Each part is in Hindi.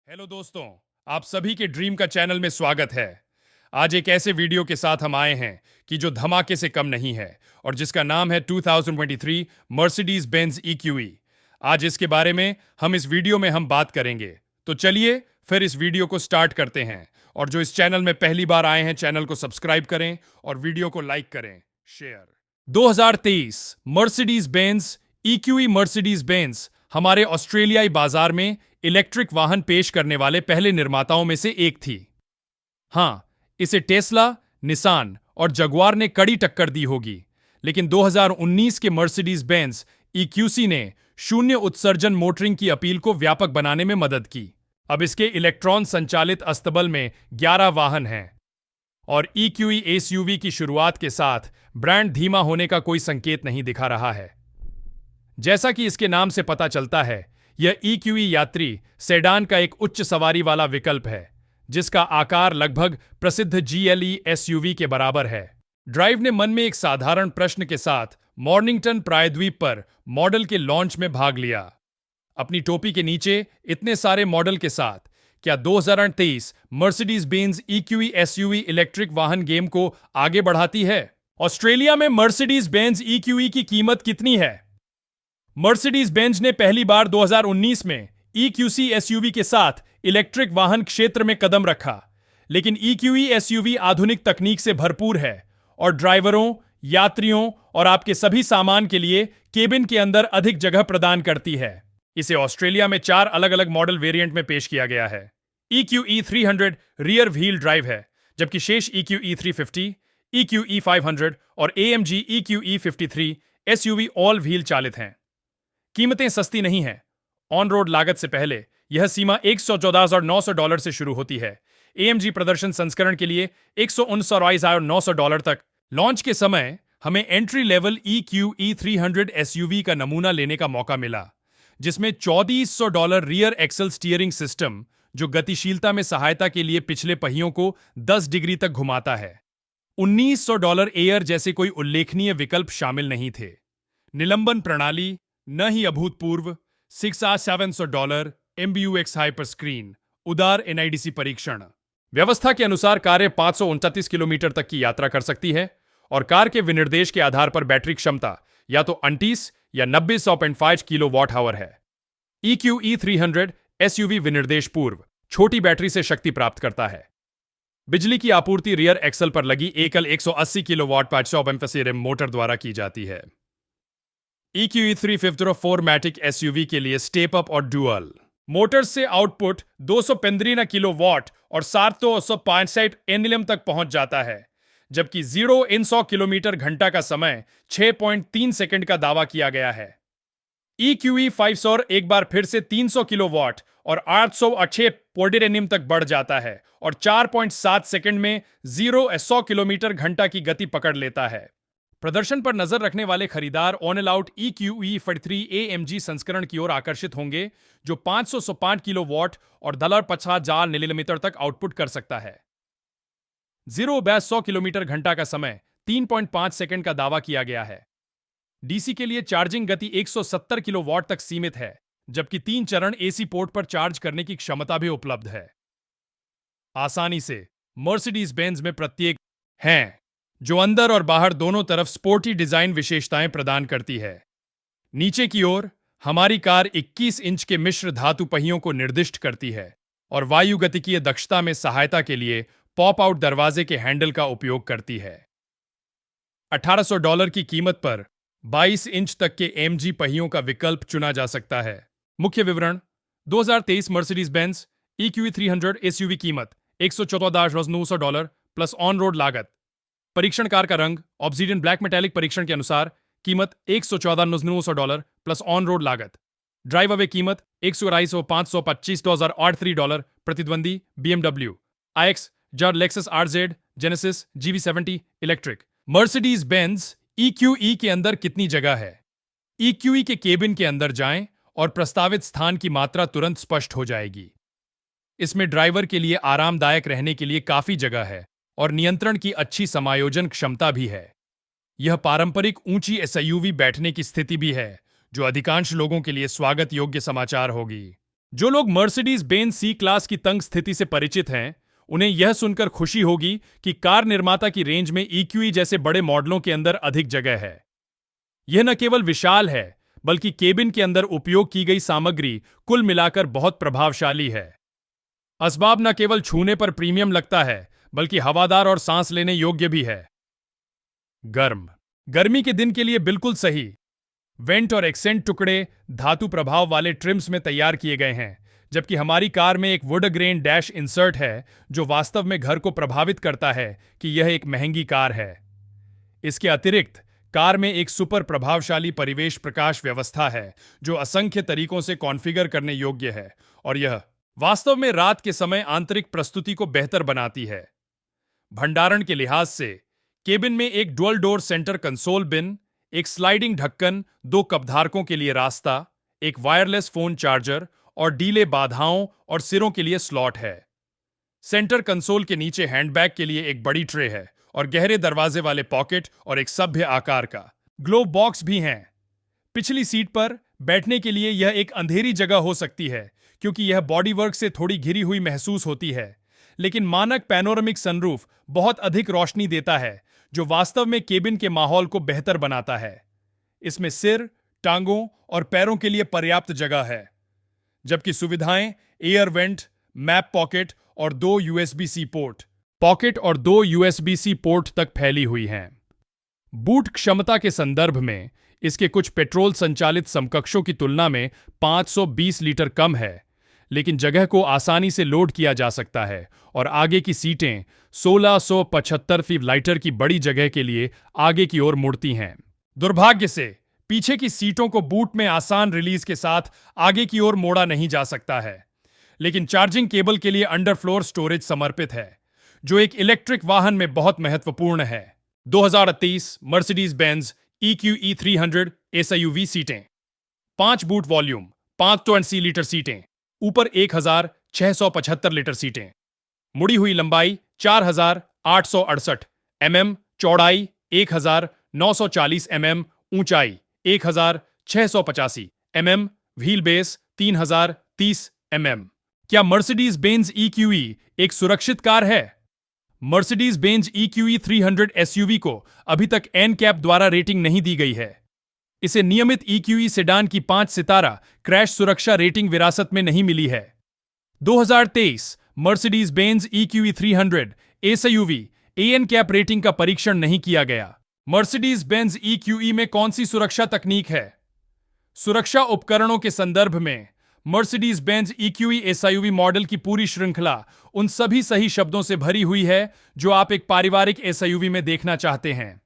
हेलो दोस्तों, आप सभी के ड्रीम का चैनल में स्वागत है। आज एक ऐसे वीडियो के साथ हम आए हैं कि जो धमाके से कम नहीं है और जिसका नाम है 2023 मर्सिडीज बेंज EQE। आज इसके बारे में हम इस वीडियो में हम बात करेंगे। तो चलिए फिर इस वीडियो को स्टार्ट करते हैं। और जो इस चैनल में पहली बार आए हैं, चैनल को सब्सक्राइब करें और वीडियो को लाइक करें, share. 2023 Mercedes Benz EQE Mercedes Benz हमारे ऑस्ट्रेलियाई बाजार में इलेक्ट्रिक वाहन पेश करने वाले पहले निर्माताओं में से एक थी। हां, इसे टेस्ला, निसान और जगुआर ने कड़ी टक्कर दी होगी, लेकिन 2019 के मर्सिडीज बेंज EQC ने शून्य उत्सर्जन मोटरिंग की अपील को व्यापक बनाने में मदद की। अब इसके इलेक्ट्रॉन संचालित अस्तबल में 11 वाहन हैं और EQE SUV की शुरुआत के साथ ब्रांड धीमा होने का कोई संकेत नहीं दिखा रहा है। जैसा कि इसके नाम से पता चलता है, यह EQE यात्री सेडान का एक उच्च सवारी वाला विकल्प है, जिसका आकार लगभग प्रसिद्ध GLE SUV के बराबर है। ड्राइव ने मन में एक साधारण प्रश्न के साथ मॉर्निंगटन प्रायद्वीप पर मॉडल के लॉन्च में भाग लिया। अपनी टोपी के नीचे इतने सारे मॉडल के साथ क्या 2023 Mercedes Benz EQE SUV electric वाहन गेम को आगे बढ़ाती है? ऑस्ट्रेलिया में मर्सिडीज बेंज EQE की कीमत कितनी है? मर्सिडीज बेंज ने पहली बार 2019 में EQC SUV के साथ इलेक्ट्रिक वाहन क्षेत्र में कदम रखा, लेकिन EQE SUV आधुनिक तकनीक से भरपूर है और ड्राइवरों, यात्रियों और आपके सभी सामान के लिए केबिन के अंदर अधिक जगह प्रदान करती है। इसे ऑस्ट्रेलिया में 4 अलग अलग मॉडल वेरिएंट में पेश किया गया है। EQE 300 रियर व्हील ड्राइव है, जबकि शेष EQE 350, EQE 500 और AMG EQE 53 SUV all wheel चालित हैं। कीमतें सस्ती नहीं हैं। ऑन रोड लागत से पहले यह सीमा $114,900 से शुरू होती है। AMG प्रदर्शन संस्करण के लिए $119,900 तक। लॉन्च के समय हमें एंट्री लेवल EQE 300 SUV का नमूना लेने का मौका मिला, जिसमें $2,400 रियर एक्सल स्टीयरिंग सिस्टम, जो गतिशीलता में सहायता के लिए पिछले पहियों को 10 डिग्री तक घुमाता है। $1,900 एयर जैसे कोई उल्लेखनीय विकल्प शामिल नहीं थे। निलंबन प्रणाली न ही अभूतपूर्व $6,700 MBUX हाइपर स्क्रीन, उदार NIDC परीक्षण। व्यवस्था के अनुसार कारें 539 किलोमीटर तक की यात्रा कर सकती है और कार के विनिर्देश के आधार पर बैटरी क्षमता या तो 29 या 90 किलोवाट आवर है। EQE 300 SUV विनिर्देश पूर्व छोटी बैटरी से शक्ति प्राप्त करता है। बिजली की आपूर्ति रियर एक्सल पर लगी एकल 180 किलोवाट 500 एम्फ मोटर द्वारा की जाती है। EQE 350 4MATIC SUV के लिए स्टेप अप और डुअल मोटर्स से आउटपुट 215 किलोवाट और 765 एनएलएम तक पहुंच जाता है, जबकि 0 इन 100 किलोमीटर घंटा का समय 6.3 सेकंड का दावा किया गया है। EQE 500 एक बार फिर से 300 किलोवाट और 806 एनएम तक बढ़ जाता है और 4.7 सेकंड में 0 100 किलोमीटर घंटा की गति पकड़ लेता है। प्रदर्शन पर नजर रखने वाले खरीदार ऑन अलाउट EQE 43 AMG संस्करण की ओर आकर्षित होंगे, जो 505 किलोवाट और $50,000 तक आउटपुट कर सकता है। 0-100 किलोमीटर घंटा का समय 3.5 सेकंड का दावा किया गया है। DC के लिए चार्जिंग गति 170 किलोवाट तक सीमित है, जबकि 3 चरण AC पोर्ट पर चार्ज करने की क्षमता भी उपलब्ध है। आसानी से मर्सिडीज बेंज में प्रत्येक हैं, जो अंदर और बाहर दोनों तरफ स्पोर्टी डिजाइन विशेषताएं प्रदान करती है। नीचे की ओर हमारी कार 21 इंच के मिश्र धातु पहियों को निर्दिष्ट करती है और वायुगतिकीय दक्षता में सहायता के लिए पॉप आउट दरवाजे के हैंडल का उपयोग करती है। $1,800 की कीमत पर 22 इंच तक के AMG पहियों का विकल्प चुना जा सकता है। मुख्य विवरण: 2023 मर्सिडीज बेंज EQE 300 SUV कीमत $114,900 प्लस ऑन रोड लागत। परीक्षण कार का रंग ऑब्सीडियन ब्लैक मेटालिक। परीक्षण के अनुसार कीमत $114,900 प्लस ऑन रोड लागत। ड्राइव अवे कीमत $1,25,525 प्रतिद्वंदी BMW iX, JAR, Lexus RZ, Genesis GV70 electric. Mercedes Benz EQE के अंदर कितनी जगह है? EQE के केबिन के अंदर जाएं और प्रस्तावित स्थान की मात्रा तुरंत स्पष्ट हो जाएगी। इसमें ड्राइवर के लिए आरामदायक रहने के लिए काफी जगह है और नियंत्रण की अच्छी समायोजन क्षमता भी है। यह पारंपरिक ऊंची SUV बैठने की स्थिति भी है, जो अधिकांश लोगों के लिए स्वागत योग्य समाचार होगी। जो लोग मर्सिडीज बेंज सी क्लास की तंग स्थिति से परिचित हैं, उन्हें यह सुनकर खुशी होगी कि कार निर्माता की रेंज में EQE जैसे बड़े मॉडलों के अंदर अधिक जगह है। यह न केवल विशाल है, बल्कि केबिन के अंदर उपयोग की गई सामग्री कुल मिलाकर बहुत प्रभावशाली है। असबाब न केवल छूने पर प्रीमियम लगता है, बल्कि हवादार और सांस लेने योग्य भी है। गर्मी के दिन के लिए बिल्कुल सही। वेंट और एक्सेंट टुकड़े धातु प्रभाव वाले ट्रिम्स में तैयार किए गए हैं, जबकि हमारी कार में एक वुड ग्रेन डैश इंसर्ट है जो वास्तव में घर को प्रभावित करता है कि यह एक महंगी कार है। इसके अतिरिक्त कार में एक सुपर प्रभावशाली परिवेश प्रकाश व्यवस्था है जो असंख्य तरीकों से कॉन्फ़िगर करने योग्य है, और यह वास्तव में रात के समय आंतरिक प्रस्तुति को बेहतर बनाती है। भंडारण के लिहाज से केबिन में एक डुअल डोर सेंटर कंसोल बिन, एक स्लाइडिंग ढक्कन, 2 कपधारकों के लिए रास्ता, एक वायरलेस फोन चार्जर और डीले बाधाओं और सिरों के लिए स्लॉट है। सेंटर कंसोल के नीचे हैंडबैग के लिए एक बड़ी ट्रे है और गहरे दरवाजे वाले पॉकेट और एक सभ्य आकार का ग्लोव बॉक्स भी हैं। पिछली सीट पर बैठने के लिए यह एक अंधेरी जगह हो सकती है क्योंकि यह बॉडीवर्क से थोड़ी घिरी हुई महसूस होती है, लेकिन मानक पैनोरामिक सनरूफ बहुत अधिक रोशनी देता है जो वास्तव में केबिन के माहौल को बेहतर बनाता है। इसमें सिर, टांगों और पैरों के लिए पर्याप्त जगह है, जबकि सुविधाएं एयर वेंट, मैप पॉकेट और दो USB-C पोर्ट तक फैली हुई हैं। बूट क्षमता के संदर्भ में इसके कुछ पेट्रोल संचालित समकक्षों की तुलना में 520 लीटर कम है, लेकिन जगह को आसानी से लोड किया जा सकता है और आगे की सीटें 1675 लीटर की बड़ी जगह के लिए आगे की ओर मुड़ती हैं। दुर्भाग्य से पीछे की सीटों को बूट में आसान रिलीज के साथ आगे की ओर मोड़ा नहीं जा सकता है, लेकिन चार्जिंग केबल के लिए अंडर फ्लोर स्टोरेज समर्पित है, जो एक इलेक्ट्रिक वाहन में बहुत महत्वपूर्ण है। 2030 मर्सिडीज बेंज EQE 300 SUV सीटें, 5 बूट वॉल्यूम, 580 लीटर सीटें, ऊपर 1675 लीटर सीटें, मुड़ी हुई लंबाई 4868 mm, चौड़ाई 1940 mm, ऊंचाई 1685 mm, व्हील बेस 3030 mm। क्या मर्सिडीज बेंज EQE एक सुरक्षित कार है? मर्सिडीज बेंज EQE 300 SUV को अभी तक NCAP द्वारा रेटिंग नहीं दी गई है। इसे नियमित EQE सेडान की 5 सितारा क्रैश सुरक्षा रेटिंग विरासत में नहीं मिली है। 2023 Mercedes Benz EQE 300 SUV ANCAP rating का परीक्षण नहीं किया गया। मर्सिडीज बेंज EQE में कौन सी सुरक्षा तकनीक है? सुरक्षा उपकरणों के संदर्भ में Mercedes Benz EQE SUV model की पूरी श्रृंखला उन सभी सही शब्दों से भरी हुई है जो आप एक पारिवारिक SUV में देखना चाहते हैं।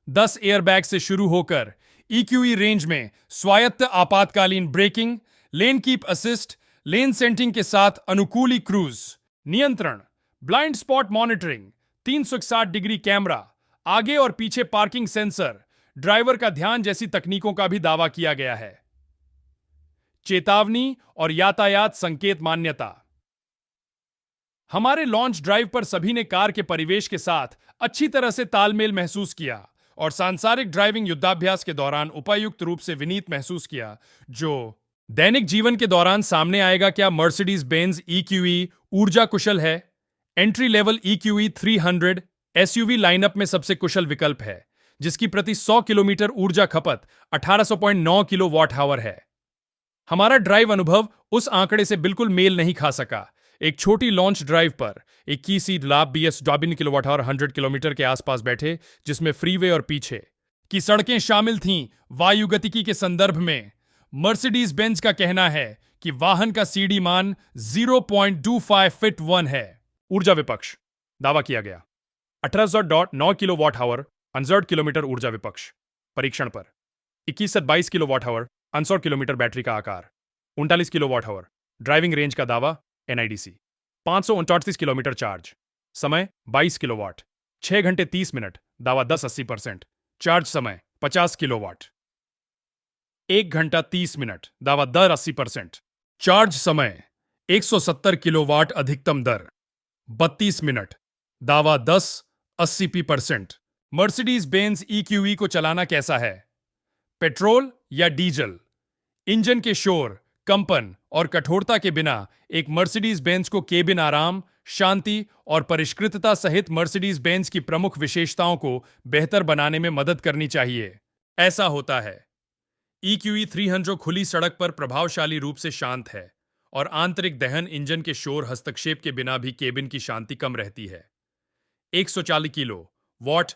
10 एयरबैग से शुरू होकर EQE रेंज में स्वायत्त आपातकालीन ब्रेकिंग, लेन कीप असिस्ट, लेन सेंटिंग के साथ अनुकूली क्रूज नियंत्रण, blind spot monitoring, 360 degree camera, आगे और पीछे पार्किंग सेंसर, ड्राइवर का ध्यान जैसी तकनीकों का भी दावा किया गया है। चेतावनी और यातायात संकेत मान्यता। हमारे लॉन्च ड्राइव पर सभी ने कार के परिवेश के साथ अच्छी तरह से तालमेल महसूस किया और सांसारिक ड्राइविंग युद्धाभ्यास के दौरान उपयुक्त रूप से विनीत महसूस किया, जो दैनिक जीवन के दौरान सामने आएगा। क्या मर्सिडीज बेंज EQE ऊर्जा कुशल है? Entry level EQE 300 SUV lineup में सबसे कुशल विकल्प है, जिसकी प्रति 100 किलोमीटर ऊर्जा खपत 1800.9 किलोवाट आवर है। हमारा ड्राइव अनुभव उस आंकड़े से बिल्कुल मेल नहीं खा सका। एक छोटी लॉन्च ड्राइव पर 21 सीट लाभ BS 52 किलोवाट आवर 100 किलोमीटर के आसपास बैठे, जिसमें फ्रीवे और पीछे की सड़कें शामिल थीं। वायुगतिकी के संदर्भ में मर्सिडीज बेंज का कहना है कि वाहन का CD मान 0.25 फीट 1 है। ऊर्जा विपक्ष दावा किया गया 18.9 किलोवाट आवर 100 किलोमीटर ऊर्जा विपक्ष परीक्षण पर 21 से 22 किलोवाट आवर 100 किलोमीटर बैटरी का आकार 39 किलोवाट आवर ड्राइविंग रेंज का दावा NIDC 539 किलोमीटर चार्ज समय 22 किलोवाट 6 घंटे 30 मिनट दावा 10-80% चार्ज समय 50 किलोवाट 1 घंटा 30 मिनट दावा दर 80% चार्ज समय 170 किलोवाट अधिकतम दर 32 मिनट दावा 10-80%। मर्सिडीज बेंज EQE को चलाना कैसा है? पेट्रोल या डीजल? इंजन के शोर, कंपन और कठोरता के बिना एक मर्सिडीज बेंज को केबिन आराम, शांति और परिष्कृतता सहित मर्सिडीज बेंज की प्रमुख विशेषताओं को बेहतर बनाने में मदद करनी चाहिए। ऐसा होता है। EQE 300 खुली सड़क पर प्रभावशाली रूप से शांत है और आंतरिक दहन इंजन के शोर हस्तक्षेप के बिना भी केबिन की शांति कम रहती है। 140 किलो वॉट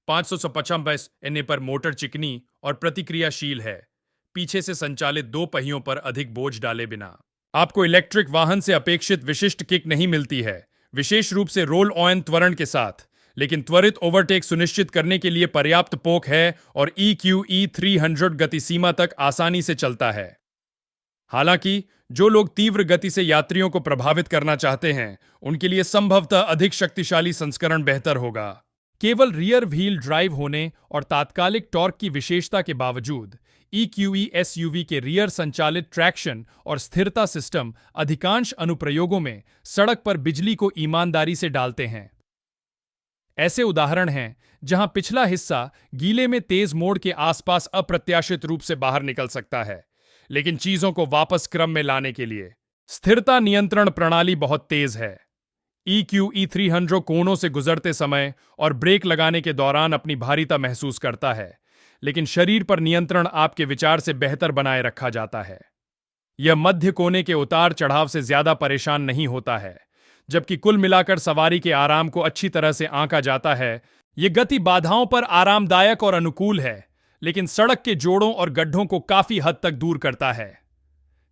555 एनए पर मोटर चिकनी और प्रतिक्रियाशील है, पीछे से संचालित दो पहियों पर अधिक बोझ डाले बिना। आपको इलेक्ट्रिक वाहन से अपेक्षित विशिष्ट किक नहीं मिलती है, विशेष रूप से रोल ऑन त्वरण के साथ, लेकिन त्वरित ओवरटेक सुनिश्चित करने के लिए पर्याप्त पोक है और EQE 300 गति सीमा तक आसानी से चलता है। हालांकि जो लोग तीव्र गति से यात्रियों को प्रभावित करना चाहते हैं, उनके लिए संभवतः अधिक शक्तिशाली संस्करण बेहतर होगा। केवल रियर व्हील ड्राइव होने और तात्कालिक टॉर्क की विशेषता के बावजूद EQE SUV के रियर संचालित ट्रैक्शन और स्थिरता सिस्टम अधिकांश अनुप्रयोगों में सड़क पर बिजली को ईमानदारी से डालते हैं। ऐसे उदाहरण हैं जहां पिछला हिस्सा गीले में तेज मोड़ के आसपास अप्रत्याशित रूप से बाहर निकल सकता है, लेकिन चीजों को वापस क्रम में लाने के लिए स्थिरता नियंत्रण प्रणाली बहुत तेज है। EQE 300 कोनों से गुजरते समय और ब्रेक लगाने के दौरान अपनी भारीता महसूस करता है, लेकिन शरीर पर नियंत्रण आपके विचार से बेहतर बनाए रखा जाता है। यह मध्य कोने के उतार चढ़ाव से ज्यादा परेशान नहीं होता है, जबकि कुल मिलाकर सवारी के आराम को अच्छी तरह से आंका जाता है। यह गति बाधाओं पर आरामदायक और अनुकूल है, लेकिन सड़क के जोड़ों और गड्ढों को काफी हद तक दूर करता है।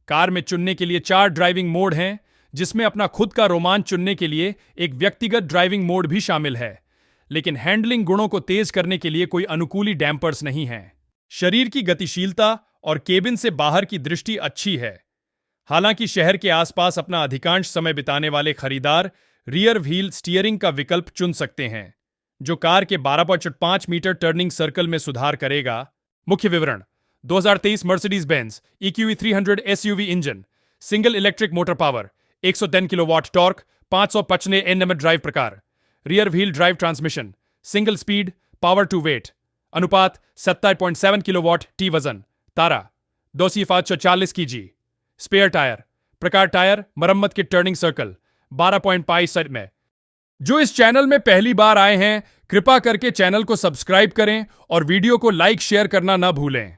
कार में चुनने के लिए 4 ड्राइविंग मोड हैं, जिसमें अपना खुद का रोमांच चुनने के लिए एक व्यक्तिगत ड्राइविंग मोड भी शामिल है, लेकिन हैंडलिंग गुणों को तेज करने के लिए कोई अनुकूली डैम्पर्स नहीं हैं। शरीर की गतिशीलता और केबिन से बाहर की दृष्टि अच्छी है। हालांकि शहर के आसपास अपना अधिकांश समय बिताने वाले खरीदार रियर व्हील स्टीयरिंग का विकल्प चुन सकते हैं, जो कार के 12.5 मीटर टर्निंग सर्कल में सुधार करेगा। मुख्य विवरण: 2023 Mercedes Benz EQE 300 SUV engine, single electric motor power, 110 kilowatt torque, 555 Nm drive प्रकार, rear wheel drive transmission, single speed, power to weight, अनुपात 70.7 किलोवाट T वजन, तारा 240 kg, स्पेयर टायर, प्रकार टायर मरम्मत के टर्निंग सर्कल 12.5 सेट में। जो इस चैनल में पहली बार आए हैं, कृपा करके चैनल को सब्सक्राइब करें और वीडियो को लाइक शेयर करना ना भूलें।